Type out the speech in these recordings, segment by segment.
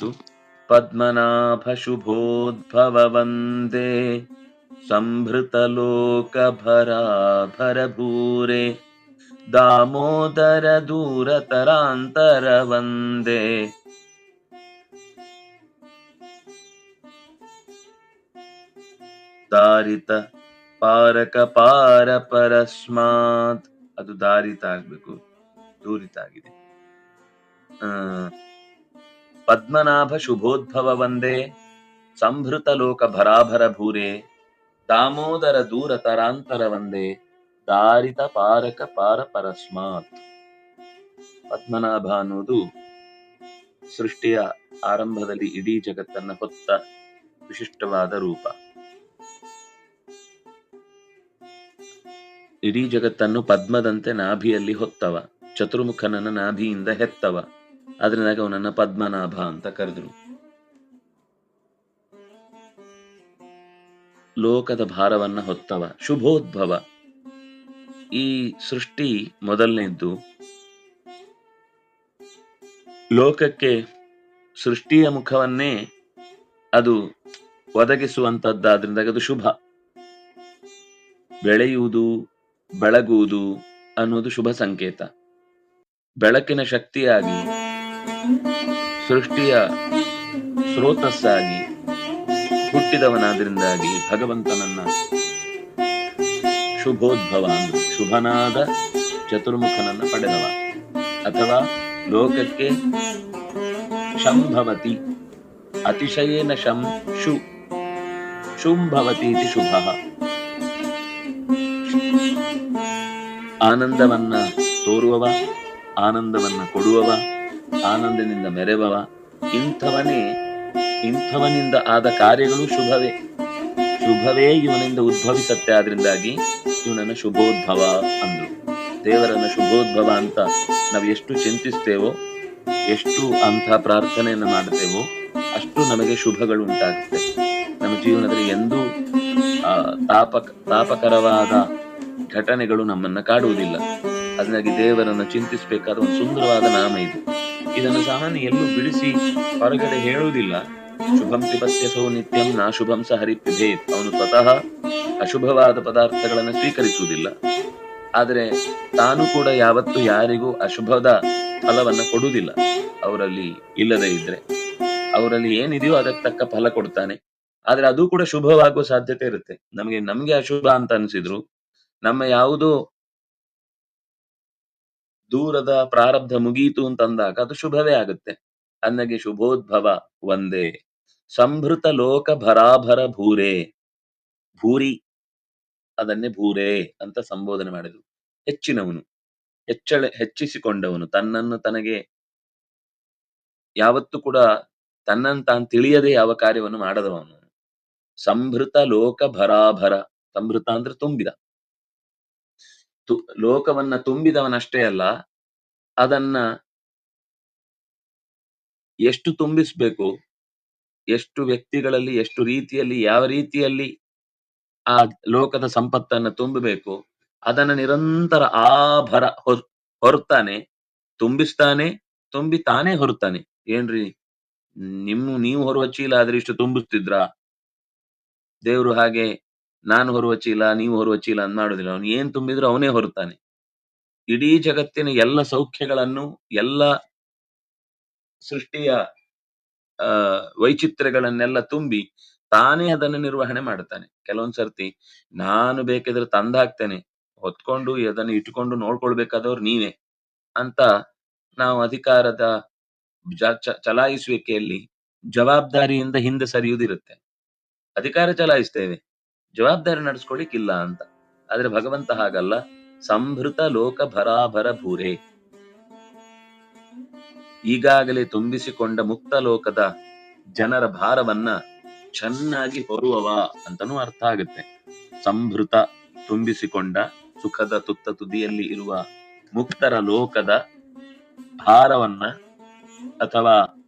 ಆಯ್ತು. ಪದ್ಮನಾಭ ಶುಭೋದ್ಭವ ವಂದೇ ಸಂಭೃತ ಲೋಕ ಭರಾಭರ ಭೂರೆ ದಾಮೋದರ ದೂರತರಾಂತರ ವಂದೇ ದಾರಿತ ಪಾರಕ ಪಾರ ಪರಸ್ಮಾತ್. ಅದು ದಾರಿತ ಆಗ್ಬೇಕು, ದೂರಿತ ಆಗಿದೆ. ಪದ್ಮನಾಭ ಶುಭೋದ್ಭವ ವಂದೇ ಸಂಭೃತ ಲೋಕ ಭರಾಭರ ಭೂರೆ ದಾಮೋದರ ದೂರ ತರಾಂತರ ವಂದೇ ದಾರಿತ ಪಾರಕ ಪಾರ ಪರಸ್ಮಾತ್. ಪದ್ಮನಾಭ ಅನ್ನುವುದು ಸೃಷ್ಟಿಯ ಆರಂಭದಲ್ಲಿ ಇಡೀ ಜಗತ್ತನ್ನ ಹೊತ್ತ ವಿಶಿಷ್ಟವಾದ ರೂಪ. ಇಡೀ ಜಗತ್ತನ್ನು ಪದ್ಮದಂತೆ ನಾಭಿಯಲ್ಲಿ ಹೊತ್ತವ, ಚತುರ್ಮುಖನನ್ನ ನಾಭಿಯಿಂದ ಹೆತ್ತವ, ಅದರಿಂದಾಗಿ ಅವನನ್ನ ಪದ್ಮನಾಭ ಅಂತ ಕರೆದ್ರು. ಲೋಕದ ಭಾರವನ್ನ ಹೊತ್ತವ, ಶುಭೋದ್ಭವ. ಈ ಸೃಷ್ಟಿ ಮೊದಲನೇದ್ದು. ಲೋಕಕ್ಕೆ ಸೃಷ್ಟಿಯ ಮುಖವನ್ನೇ ಅದು ಒದಗಿಸುವಂತದ್ದಾದ್ರಿಂದಾಗಿ ಅದು ಶುಭ. ಬೆಳೆಯುವುದು, ಬೆಳಗುವುದು ಅನ್ನುವುದು ಶುಭ ಸಂಕೇತ. ಬೆಳಕಿನ ಶಕ್ತಿಯಾಗಿ, ಸೃಷ್ಟಿಯ ಸ್ರೋತಸ್ಸಾಗಿ ಹುಟ್ಟಿದವನಾದ್ರಿಂದಾಗಿ ಭಗವಂತನನ್ನ ಶುಭೋದ್ಭವ ಅಂದು, ಶುಭನಾದ ಚತುರ್ಮುಖನನ್ನ ಪಡೆದವ. ಅಥವಾ ಲೋಕಕ್ಕೆ ಶಂಭವತಿ, ಅತಿಶಯೇನ ಶಂ ಶು ಶುಂಭವತಿ ಇತಿ ಶುಭಃ. ಆನಂದವನ್ನ ತೋರುವವ, ಆನಂದವನ್ನ ಕೊಡುವವ, ಆನಂದದಿಂದ ಮೆರೆವವ. ಇಂಥವನಿಂದ ಆದ ಕಾರ್ಯಗಳು ಶುಭವೇ. ಶುಭವೇ ಇವನಿಂದ ಉದ್ಭವಿಸತ್ತೆ. ಆದ್ರಿಂದಾಗಿ ಇವನನ್ನ ಶುಭೋದ್ಭವ ಅಂದ್ರು. ದೇವರನ್ನ ಶುಭೋದ್ಭವ ಅಂತ ನಾವು ಎಷ್ಟು ಚಿಂತಿಸ್ತೇವೋ, ಎಷ್ಟು ಅಂಥ ಪ್ರಾರ್ಥನೆಯನ್ನು ಮಾಡ್ತೇವೋ, ಅಷ್ಟು ನಮಗೆ ಶುಭಗಳು ಉಂಟಾಗುತ್ತೆ. ನಮ್ಮ ಜೀವನದಲ್ಲಿ ಎಂದೂ ತಾಪಕರವಾದ ಘಟನೆಗಳು ನಮ್ಮನ್ನ ಕಾಡುವುದಿಲ್ಲ. ಅದನ್ನಾಗಿ ದೇವರನ್ನು ಚಿಂತಿಸಬೇಕಾದ ಒಂದು ಸುಂದರವಾದ ನಾಮ ಇದು. ಇದನ್ನು ಸಾಮಾನ್ಯ ಎಲ್ಲೂ ಬಿಡಿಸಿ ಹೊರಗಡೆ ಹೇಳುವುದಿಲ್ಲ. ಶುಭಂ ಪಿಬತ್ಯಸೋ ನಿತ್ಯಂ ನಾ ಶುಭಂ ಸ ಹರಿ ಪಿಬೇತ್. ಅವನು ಸ್ವತಃ ಅಶುಭವಾದ ಪದಾರ್ಥಗಳನ್ನು ಸ್ವೀಕರಿಸುವುದಿಲ್ಲ. ಆದರೆ ತಾನು ಕೂಡ ಯಾವತ್ತೂ ಯಾರಿಗೂ ಅಶುಭದ ಫಲವನ್ನ ಕೊಡುವುದಿಲ್ಲ. ಅವರಲ್ಲಿ ಇಲ್ಲದೆ ಇದ್ರೆ ಅವರಲ್ಲಿ ಏನಿದೆಯೋ ಅದಕ್ಕೆ ತಕ್ಕ ಫಲ ಕೊಡ್ತಾನೆ. ಆದ್ರೆ ಅದು ಕೂಡ ಶುಭವಾಗುವ ಸಾಧ್ಯತೆ ಇರುತ್ತೆ. ನಮ್ಗೆ ಅಶುಭ ಅಂತ ಅನ್ಸಿದ್ರು, ನಮ್ಮ ಯಾವುದೋ ದೂರದ ಪ್ರಾರಬ್ಧ ಮುಗೀತು ಅಂತಂದಾಗ ಅದು ಶುಭವೇ ಆಗುತ್ತೆ. ಅನ್ನಗೆ ಶುಭೋದ್ಭವ ಒಂದೇ ಸಂಭೃತ ಲೋಕ ಭರಾಭರ ಭೂರೆ. ಭೂರಿ ಅದನ್ನೇ ಭೂರೆ ಅಂತ ಸಂಬೋಧನೆ ಮಾಡಿದ್ರು. ಹೆಚ್ಚಿನವನು, ಹೆಚ್ಚಿಸಿಕೊಂಡವನು, ತನ್ನನ್ನು ತನಗೆ ಯಾವತ್ತೂ ಕೂಡ ತನ್ನನ್ನು ತಾನು ತಿಳಿಯದೆ ಯಾವ ಕಾರ್ಯವನ್ನು ಮಾಡದವನು. ಸಂಭೃತ ಲೋಕ ಭರಾಭರ. ಸಂಭೃತ ಅಂದ್ರೆ ತುಂಬಿದ. ಲೋಕವನ್ನ ತುಂಬಿದವನಷ್ಟೇ ಅಲ್ಲ, ಅದನ್ನ ಎಷ್ಟು ತುಂಬಿಸ್ಬೇಕು, ಎಷ್ಟು ವ್ಯಕ್ತಿಗಳಲ್ಲಿ, ಎಷ್ಟು ರೀತಿಯಲ್ಲಿ, ಯಾವ ರೀತಿಯಲ್ಲಿ ಆ ಲೋಕದ ಸಂಪತ್ತನ್ನ ತುಂಬಬೇಕು, ಅದನ್ನ ನಿರಂತರ ಆಭರ ಹೊರ್ತಾನೆ, ತುಂಬಿಸ್ತಾನೆ, ತುಂಬಿ ತಾನೇ ಹೊರುತ್ತಾನೆ. ಏನ್ರಿ ನೀವು ಹೊರುವ ಚೀಲ ಆದ್ರೆ ಇಷ್ಟು ತುಂಬಿಸ್ತಿದ್ರ? ದೇವ್ರು ಹಾಗೆ ನಾನು ಹೊರುವ ಚೀಲ, ನೀವು ಹೊರುವ ಚೀಲ ಅಂತ ಮಾಡೋದಿಲ್ಲ. ಅವನು ಏನ್ ತುಂಬಿದ್ರು ಅವನೇ ಹೊರುತ್ತಾನೆ. ಇಡೀ ಜಗತ್ತಿನ ಎಲ್ಲ ಸೌಖ್ಯಗಳನ್ನು, ಎಲ್ಲ ಸೃಷ್ಟಿಯ ವೈಚಿತ್ರ್ಯಗಳನ್ನೆಲ್ಲ ತುಂಬಿ ತಾನೇ ಅದನ್ನು ನಿರ್ವಹಣೆ ಮಾಡ್ತಾನೆ. ಕೆಲವೊಂದ್ ಸರ್ತಿ ನಾನು ಬೇಕಿದ್ರೆ ತಂದಾಕ್ತೇನೆ, ಹೊತ್ಕೊಂಡು ಅದನ್ನು ಇಟ್ಕೊಂಡು ನೋಡ್ಕೊಳ್ಬೇಕಾದವ್ರು ನೀವೇ ಅಂತ ನಾವು ಅಧಿಕಾರದ ಚಲಾಯಿಸುವಿಕೆಯಲ್ಲಿ ಜವಾಬ್ದಾರಿಯಿಂದ ಹಿಂದೆ ಸರಿಯುವುದಿರುತ್ತೆ. ಅಧಿಕಾರ ಚಲಾಯಿಸ್ತೇವೆ, ಜವಾಬ್ದಾರಿ ನಡೆಸ್ಕೊಳಿಕ್ಕಿಲ್ಲ ಅಂತ. ಆದ್ರೆ ಭಗವಂತ ಹಾಗಲ್ಲ. ಸಂಭೃತ ಲೋಕ ಭರಾಭರ ಭೂರೆ. ಈಗಾಗಲೇ ತುಂಬಿಸಿಕೊಂಡ ಮುಕ್ತ ಲೋಕದ ಜನರ ಭಾರವನ್ನ ಚೆನ್ನಾಗಿ ಹೊರುವವ ಅಂತನೂ ಅರ್ಥ ಆಗುತ್ತೆ. ಸಂಭೃತ, ತುಂಬಿಸಿಕೊಂಡ, ಸುಖದ ತುತ್ತ ತುದಿಯಲ್ಲಿ ಇರುವ ಮುಕ್ತರ ಲೋಕದ ಭಾರವನ್ನ ಅಥವಾ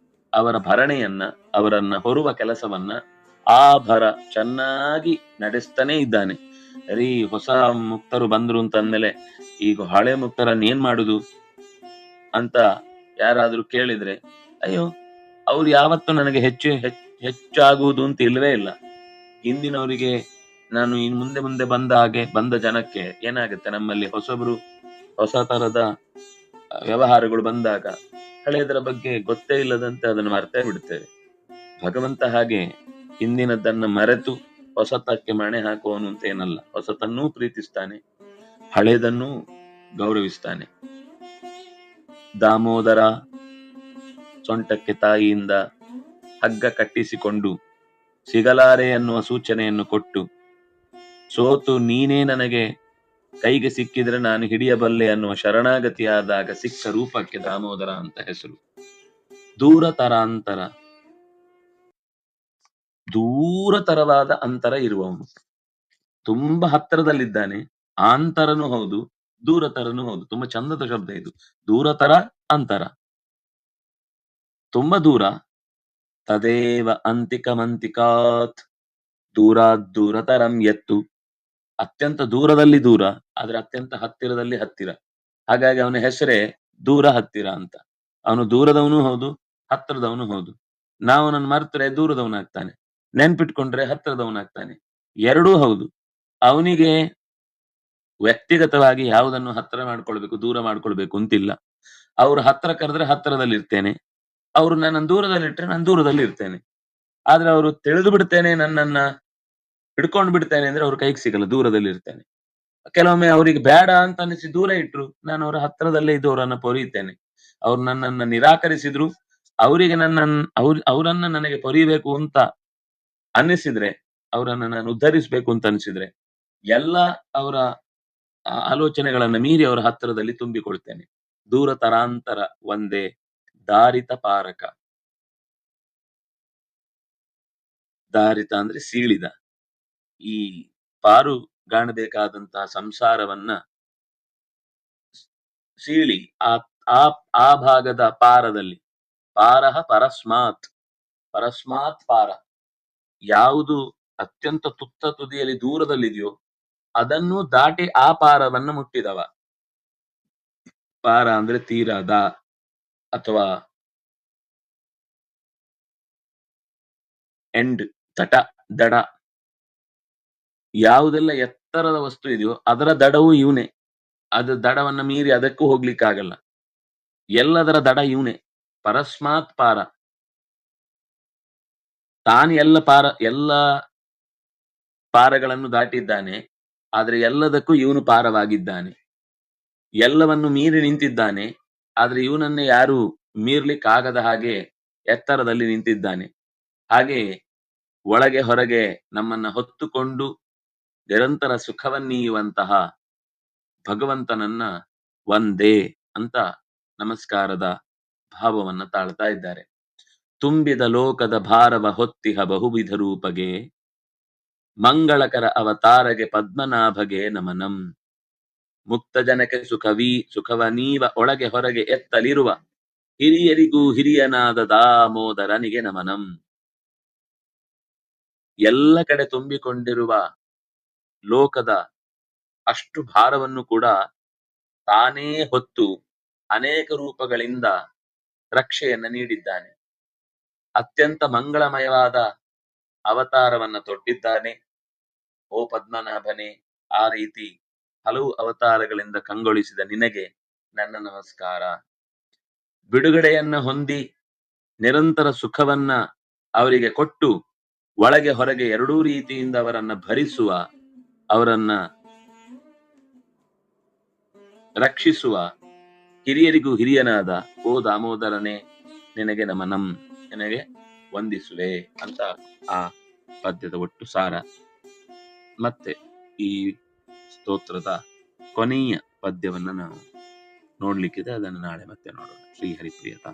ಅವರ ಭರಣೆಯನ್ನ, ಅವರನ್ನ ಹೊರುವ ಕೆಲಸವನ್ನ ಆಭರ ಚೆನ್ನಾಗಿ ನಡೆಸ್ತಾನೆ ಇದ್ದಾನೆ. ಹೊಸ ಮುಕ್ತರು ಬಂದ್ರು ಅಂತಂದ್ಮೇಲೆ ಈಗ ಹಳೆ ಮುಕ್ತರನ್ನ ಏನ್ ಮಾಡುದು ಅಂತ ಯಾರಾದ್ರೂ ಕೇಳಿದ್ರೆ, ಅಯ್ಯೋ ಅವ್ರು ಯಾವತ್ತೂ ನನಗೆ ಹೆಚ್ಚಾಗುವುದು ಅಂತ ಇಲ್ಲವೇ ಇಲ್ಲ. ಹಿಂದಿನವರಿಗೆ ನಾನು ಇನ್ ಮುಂದೆ ಮುಂದೆ ಬಂದ ಜನಕ್ಕೆ ಏನಾಗುತ್ತೆ, ನಮ್ಮಲ್ಲಿ ಹೊಸ ತರದ ವ್ಯವಹಾರಗಳು ಬಂದಾಗ ಹಳೆಯದರ ಬಗ್ಗೆ ಗೊತ್ತೇ ಇಲ್ಲದಂತೆ ಅದನ್ನು ಮರ್ತೇ ಬಿಡ್ತೇವೆ. ಭಗವಂತ ಹಾಗೆ ಹಿಂದಿನದನ್ನ ಮರೆತು ಹೊಸತಕ್ಕೆ ಮಣೆ ಹಾಕುವನು ಅಂತ ಏನಲ್ಲ. ಹೊಸತನ್ನೂ ಪ್ರೀತಿಸ್ತಾನೆ, ಹಳೆಯದನ್ನೂ ಗೌರವಿಸ್ತಾನೆ. ದಾಮೋದರ ಸೊಂಟಕ್ಕೆ ತಾಯಿಯಿಂದ ಹಗ್ಗ ಕಟ್ಟಿಸಿಕೊಂಡು ಸಿಗಲಾರೆ ಎನ್ನುವ ಸೂಚನೆಯನ್ನು ಕೊಟ್ಟು, ಸೋತು ನೀನೇ ನನಗೆ ಕೈಗೆ ಸಿಕ್ಕಿದ್ರೆ ನಾನು ಹಿಡಿಯಬಲ್ಲೆ ಅನ್ನುವ ಶರಣಾಗತಿಯಾದಾಗ ಸಿಕ್ಕ ರೂಪಕ್ಕೆ ದಾಮೋದರ ಅಂತ ಹೆಸರು. ದೂರತರವಾದ ಅಂತರ ಇರುವವನು, ತುಂಬಾ ಹತ್ತಿರದಲ್ಲಿದ್ದಾನೆ, ಆಂತರನೂ ಹೌದು ದೂರತರನೂ ಹೌದು. ತುಂಬಾ ಚಂದದ ಶಬ್ದ ಇದು. ದೂರತರ, ಅಂತರ. ತುಂಬಾ ದೂರ, ತದೇವ ಅಂತಿಕಮಂತಿಕಾತ್, ದೂರತರಂ ಎತ್ತು. ಅತ್ಯಂತ ದೂರದಲ್ಲಿ ದೂರ, ಆದ್ರೆ ಅತ್ಯಂತ ಹತ್ತಿರದಲ್ಲಿ ಹತ್ತಿರ. ಹಾಗಾಗಿ ಅವನ ಹೆಸರೇ ದೂರ ಹತ್ತಿರ ಅಂತ. ಅವನು ದೂರದವನು ಹೌದು, ಹತ್ತಿರದವನು ಹೌದು. ನಾವು ನನ್ನ ಮರ್ತರೆ ದೂರದವನಾಗ್ತಾನೆ, ನೆನ್ಪಿಟ್ಕೊಂಡ್ರೆ ಹತ್ತಿರದವನಾಗ್ತಾನೆ. ಎರಡೂ ಹೌದು. ಅವನಿಗೆ ವ್ಯಕ್ತಿಗತವಾಗಿ ಯಾವುದನ್ನು ಹತ್ತಿರ ಮಾಡ್ಕೊಳ್ಬೇಕು ದೂರ ಮಾಡ್ಕೊಳ್ಬೇಕು ಅಂತಿಲ್ಲ. ಅವ್ರು ಹತ್ತಿರ ಕರೆದ್ರೆ ಹತ್ತಿರದಲ್ಲಿ ಇರ್ತೇನೆ, ಅವ್ರು ನನ್ನ ದೂರದಲ್ಲಿ ಇಟ್ರೆ ನಾನು ದೂರದಲ್ಲಿ ಇರ್ತೇನೆ. ಆದ್ರೆ ಅವರು ತಿಳಿದು ಬಿಡ್ತೇನೆ, ನನ್ನನ್ನ ಹಿಡ್ಕೊಂಡು ಬಿಡ್ತೇನೆ ಅಂದ್ರೆ ಅವ್ರ ಕೈಗೆ ಸಿಗಲ್ಲ, ದೂರದಲ್ಲಿ ಇರ್ತೇನೆ. ಕೆಲವೊಮ್ಮೆ ಅವ್ರಿಗೆ ಬೇಡ ಅಂತ ಅನಿಸಿ ದೂರ ಇಟ್ರು, ನಾನು ಅವರ ಹತ್ತಿರದಲ್ಲೇ ಇದ್ದವರನ್ನ ಪೊರೀತೇನೆ. ಅವ್ರು ನನ್ನನ್ನ ನಿರಾಕರಿಸಿದ್ರು, ಅವರಿಗೆ ಅವರನ್ನ ನನಗೆ ಪೊರಿಬೇಕು ಅಂತ ಅನ್ನಿಸಿದ್ರೆ, ಅವರನ್ನ ನಾನು ಉದ್ಧರಿಸ್ಬೇಕು ಅಂತ ಅನಿಸಿದ್ರೆ, ಎಲ್ಲ ಅವರ ಆಲೋಚನೆಗಳನ್ನ ಮೀರಿ ಅವರ ಹತ್ತಿರದಲ್ಲಿ ತುಂಬಿಕೊಳ್ತೇನೆ. ದೂರ ತರಾಂತರ ಒಂದೇ, ದಾರಿತ ಪಾರಕ. ದಾರಿತ ಅಂದ್ರೆ ಸೀಳಿದ. ಈ ಪಾರು ಕಾಣಬೇಕಾದಂತಹ ಸಂಸಾರವನ್ನ ಸೀಳಿ ಆ ಭಾಗದ ಪಾರದಲ್ಲಿ, ಪಾರಹ ಪರಸ್ಮಾತ್ ಪಾರ, ಯಾವುದು ಅತ್ಯಂತ ತುತ್ತ ತುದಿಯಲ್ಲಿ ದೂರದಲ್ಲಿದೆಯೋ ಅದನ್ನು ದಾಟಿ ಆ ಪಾರವನ್ನು ಮುಟ್ಟಿದವ. ಪಾರ ಅಂದ್ರೆ ತೀರದ ಅಥವಾ ಎಂಡ್, ತಟ, ದಡ. ಯಾವುದೆಲ್ಲ ಎತ್ತರದ ವಸ್ತು ಇದೆಯೋ ಅದರ ದಡವು ಇವನೇ. ಅದು ದಡವನ್ನ ಮೀರಿ ಅದಕ್ಕೂ ಹೋಗ್ಲಿಕ್ಕಾಗಲ್ಲ. ಎಲ್ಲದರ ದಡ ಇವನೇ. ಪರಸ್ಮಾತ್ ಪಾರ, ತಾನು ಎಲ್ಲ ಪಾರಗಳನ್ನು ದಾಟಿದ್ದಾನೆ, ಆದ್ರೆ ಎಲ್ಲದಕ್ಕೂ ಇವನು ಪಾರವಾಗಿದ್ದಾನೆ. ಎಲ್ಲವನ್ನು ಮೀರಿ ನಿಂತಿದ್ದಾನೆ, ಆದ್ರೆ ಇವನನ್ನೇ ಯಾರು ಮೀರ್ಲಿಕ್ಕಾಗದ ಹಾಗೆ ಎತ್ತರದಲ್ಲಿ ನಿಂತಿದ್ದಾನೆ. ಹಾಗೆ ಒಳಗೆ ಹೊರಗೆ ನಮ್ಮನ್ನ ಹೊತ್ತುಕೊಂಡು ನಿರಂತರ ಸುಖವನ್ನೀಯುವಂತಹ ಭಗವಂತನನ್ನ ಒಂದೇ ಅಂತ ನಮಸ್ಕಾರದ ಭಾವವನ್ನ ತಾಳ್ತಾ ಇದ್ದಾರೆ. ತುಂಬಿದ ಲೋಕದ ಭಾರವ ಹೊತ್ತಿಹ ಬಹುವಿಧ ರೂಪಗೆ, ಮಂಗಳಕರ ಅವತಾರಗೆ ಪದ್ಮನಾಭಗೆ ನಮನಂ. ಮುಕ್ತ ಜನಕ್ಕೆ ಸುಖವನೀವ ಒಳಗೆ ಹೊರಗೆ ಎತ್ತಲಿರುವ ಹಿರಿಯರಿಗೂ ಹಿರಿಯನಾದ ದಾಮೋದರನಿಗೆ ನಮನಂ. ಎಲ್ಲ ಕಡೆ ತುಂಬಿಕೊಂಡಿರುವ ಲೋಕದ ಅಷ್ಟು ಭಾರವನ್ನು ಕೂಡ ತಾನೇ ಹೊತ್ತು ಅನೇಕ ರೂಪಗಳಿಂದ ರಕ್ಷೆಯನ್ನ ನೀಡಿದ್ದಾನೆ. ಅತ್ಯಂತ ಮಂಗಳಮಯವಾದ ಅವತಾರವನ್ನ ತೊಟ್ಟಿದ್ದಾನೆ. ಓ ಪದ್ಮನಾಭನೇ, ಆ ರೀತಿ ಹಲವು ಅವತಾರಗಳಿಂದ ಕಂಗೊಳಿಸಿದ ನಿನಗೆ ನನ್ನ ನಮಸ್ಕಾರ. ಬಿಡುಗಡೆಯನ್ನ ಹೊಂದಿ ನಿರಂತರ ಸುಖವನ್ನ ಅವರಿಗೆ ಕೊಟ್ಟು ಒಳಗೆ ಹೊರಗೆ ಎರಡೂ ರೀತಿಯಿಂದ ಅವರನ್ನ ಭರಿಸುವ, ಅವರನ್ನ ರಕ್ಷಿಸುವ ಹಿರಿಯರಿಗೂ ಹಿರಿಯನಾದ ಓ ದಾಮೋದರನೇ, ನಿನಗೆ ನಮನಂ, ನಿನಗೆ ವಂದಿಸುವೆ ಅಂತ ಆ ಪದ್ಯದ ಒಟ್ಟು ಸಾರ. ಮತ್ತೆ ಈ ಸ್ತೋತ್ರದ ಕೊನೆಯ ಪದ್ಯವನ್ನ ನಾವು ನೋಡ್ಲಿಕ್ಕಿದೆ, ಅದನ್ನು ನಾಳೆ ಮತ್ತೆ ನೋಡೋಣ. ಶ್ರೀ ಹರಿಪ್ರಿಯತಾ.